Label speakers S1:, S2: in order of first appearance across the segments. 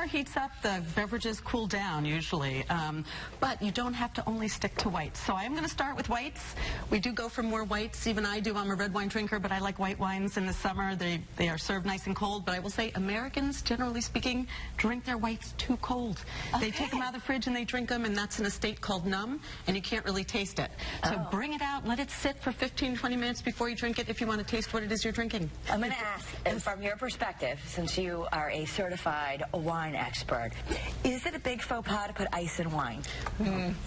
S1: summer heats up, the beverages cool down usually, but you don't have to only stick to whites. So I'm going to start with whites. We do go for more whites. Even I do. I'm a red wine drinker, but I like white wines in the summer. They are served nice and cold, but I will say Americans, generally speaking, drink their whites too cold. They take them out of the fridge and they drink them, and that's in a state called numb, and you can't really taste it. So bring it out, let it sit for 15, 20 minutes before you drink it if you want to taste what it is you're drinking.
S2: I'm going to ask, and from your perspective, since you are a certified wine expert, is it a big faux pas to put ice in wine?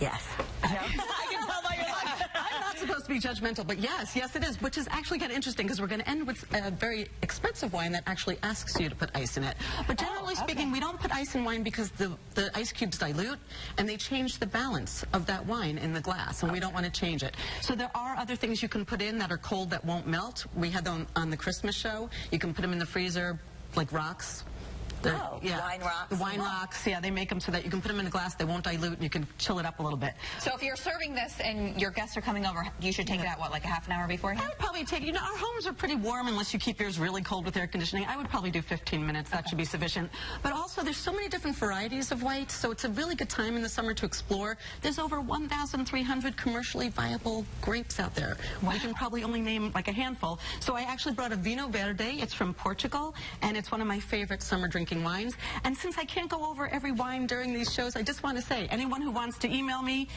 S2: Yes. No? I can tell by your look.
S1: I'm not supposed to be judgmental, but yes, it is, which is actually kind of interesting because we're going to end with a very expensive wine that actually asks you to put ice in it. But generally speaking, we don't put ice in wine because the ice cubes dilute and they change the balance of that wine in the glass, and we don't want to change it. So there are other things you can put in that are cold that won't melt. We had them on the Christmas show. You can put them in the freezer like rocks.
S2: Wine rocks.
S1: The wine rocks, yeah, they make them so that you can put them in a glass, they won't dilute, and you can chill it up a little bit.
S3: So if you're serving this and your guests are coming over, you should take it out, what, like a half an hour beforehand?
S1: I would probably take, you know, our homes are pretty warm unless you keep yours really cold with air conditioning. I would probably do 15 minutes. That should be sufficient. But also, there's so many different varieties of whites, so it's a really good time in the summer to explore. There's over 1,300 commercially viable grapes out there. Wow. We can probably only name like a handful. So I actually brought a Vinho Verde. It's from Portugal, and it's one of my favorite summer drinking wines. And since I can't go over every wine during these shows, I just want to say, anyone who wants to email me,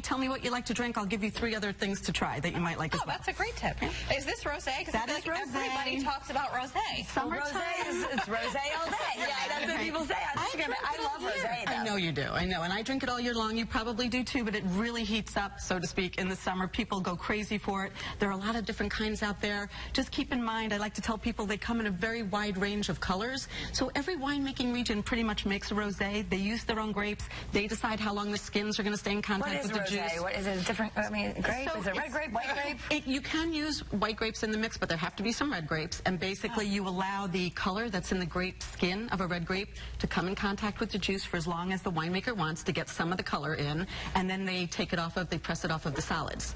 S1: tell me what you like to drink. I'll give you 3 other things to try that you might like as well.
S3: That's a great tip. Is this rosé? Because I feel like
S1: rosé.
S3: Everybody talks about rosé.
S1: Summertime.
S2: It's rosé all day. Yeah, that's what people say. I love rosé, though.
S1: I know you do. I know. And I drink it all year long. You probably do too, but it really heats up, so to speak, in the summer. People go crazy for it. There are a lot of different kinds out there. Just keep in mind, I like to tell people they come in a very wide range of colors. So every winemaking region pretty much makes a rosé. They use their own grapes. They decide how long the skins are going to stay in contact with the juice.
S2: What is it? Different? I mean, grape?
S1: So
S2: is it red grape, white grape?
S1: You can use white grapes in the mix, but there have to be some red grapes. And basically, you allow the color that's in the grape skin of a red grape to come in contact with the juice for as long as the winemaker wants to get some of the color in, and then they take it off of, they press it off of the solids.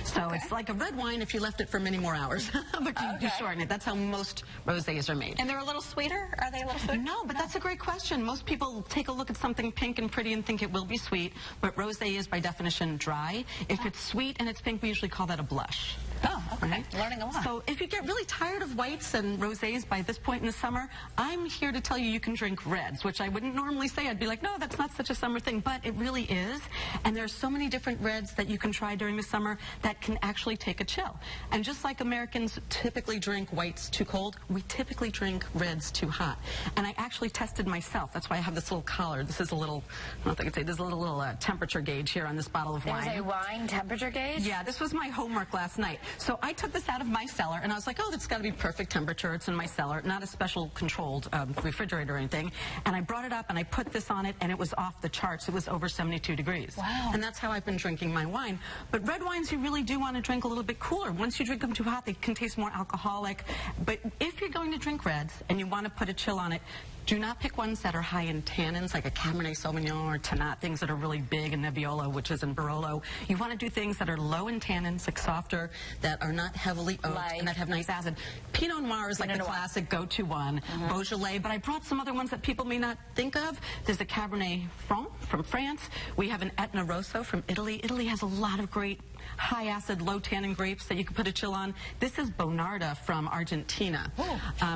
S1: So it's like a red wine if you left it for many more hours, but you shorten it. That's how most rosés are made.
S3: And they're a little sweeter? Are they a little sweeter?
S1: No, but that's a great question. Most people take a look at something pink and pretty and think it will be sweet, but rosé is by definition dry. If it's sweet and it's pink, we usually call that a blush.
S3: Oh, okay. Right? Learning a lot.
S1: So if you get really tired of whites and rosés by this point in the summer, I'm here to tell you can drink reds, which I wouldn't normally say. I'd be like, no, that's not such a summer thing, but it really is. And there's so many different reds that you can try during the summer that can actually take a chill. And just like Americans typically drink whites too cold, we typically drink reds too hot. And I actually tested myself. That's why I have this little collar. This is a little, I don't know if I could say, there's a little temperature gauge here on this bottle of wine.
S2: There's a wine temperature gauge?
S1: Yeah, this was my homework last night. So I took this out of my cellar, and I was like, oh, that's got to be perfect temperature. It's in my cellar, not a special controlled refrigerator or anything. And I brought it up, and I put this on it, and it was off the charts. It was over 72 degrees.
S3: Wow.
S1: And that's how I've been drinking my wine. But red wines, you really do want to drink a little bit cooler. Once you drink them too hot, they can taste more alcoholic. But if you're going to drink reds, and you want to put a chill on it, do not pick ones that are high in tannins, like a Cabernet Sauvignon or Tannat, things that are really big, and Nebbiolo, which is in Barolo. You want to do things that are low in tannins, like softer, that are not heavily oaked, and that have nice acid. Pinot Noir is like the classic go-to one, Beaujolais, but I brought some other ones that people may not think of. There's a Cabernet Franc from France. We have an Etna Rosso from Italy. Italy has a lot of great high acid, low tannin grapes that you can put a chill on. This is Bonarda from Argentina.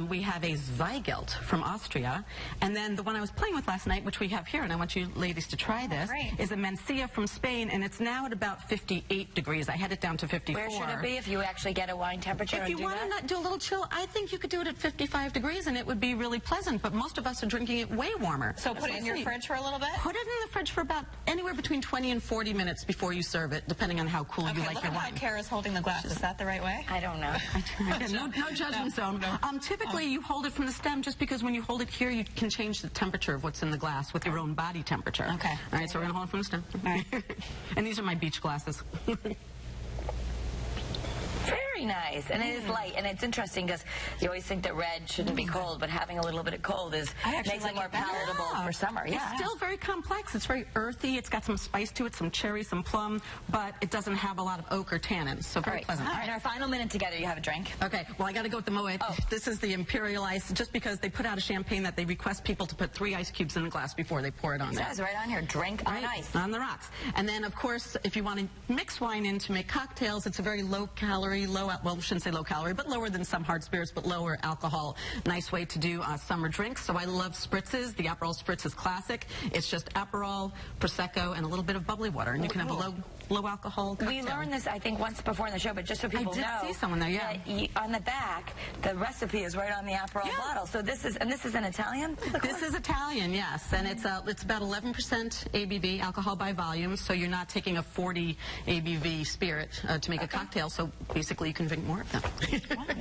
S1: We have a Zweigelt from Austria. And then the one I was playing with last night, which we have here, and I want you ladies to try this, is a Mencia from Spain, and it's now at about 58 degrees. I had it down to 54.
S2: Where should it be if you actually get a wine temperature?
S1: If you want to not do a little chill, I think you could do it at 55 degrees, and it would be really pleasant, but most of us are drinking it way warmer.
S3: So put it in your fridge for a little bit?
S1: Put it in the fridge for about anywhere between 20 and 40 minutes before you serve it, depending on how cool you like your wine.
S3: Kara's holding the glass. Is that the right way?
S2: I don't know.
S1: No judgment zone. Typically, you hold it from the stem just because when you hold it here, you can change the temperature of what's in the glass with your own body temperature.
S3: Okay.
S1: All right, so we're going to hold it from the stem. All right. And these are my beach glasses.
S2: Very very nice. And it is light. And it's interesting because you always think that red shouldn't be cold, but having a little bit of cold makes it more palatable for summer. Yeah.
S1: It's still very complex. It's very earthy. It's got some spice to it, some cherry, some plum, but it doesn't have a lot of oak or tannins, so very pleasant.
S2: All right, in our final minute together, you have a drink.
S1: Okay, well, I got to go with the Moet.
S2: Oh.
S1: This is the Imperial Ice, just because they put out a champagne that they request people to put 3 ice cubes in a glass before they pour it on
S2: It
S1: there.
S2: says right on here, drink on ice.
S1: On the rocks. And then, of course, if you want to mix wine in to make cocktails, it's a very low-calorie, well, I shouldn't say low-calorie, but lower than some hard spirits, but lower alcohol. Nice way to do summer drinks. So I love spritzes. The Aperol Spritz is classic. It's just Aperol, Prosecco, and a little bit of bubbly water, and you can have a low alcohol cocktail.
S2: We learned this, I think, once before in the show, but just so people know.
S1: I did see someone there, yeah.
S2: On the back, the recipe is right on the Aperol bottle. So this is an Italian?
S1: This is Italian, yes, and it's about 11% ABV, alcohol by volume, so you're not taking a 40 ABV spirit to make a cocktail, so basically you can drink more of them.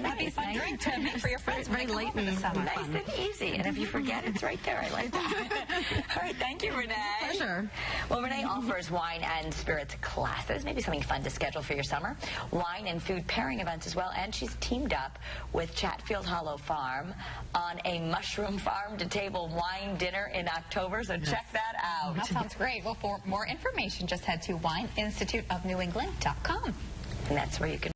S3: That'd be a fun drink to make for your friends.
S1: It's very late in the
S2: Nice and easy, and if you forget, it's right there. I like that. All right, thank you, Renee.
S1: Pleasure.
S2: Well, Renee offers wine and spirits classes, maybe something fun to schedule for your summer, wine and food pairing events as well, and she's teamed up with Chatfield Hollow Farm on a mushroom farm-to-table wine dinner in October, so check that out.
S3: That sounds great. Well, for more information, just head to wineinstituteofnewengland.com.
S2: And that's where you can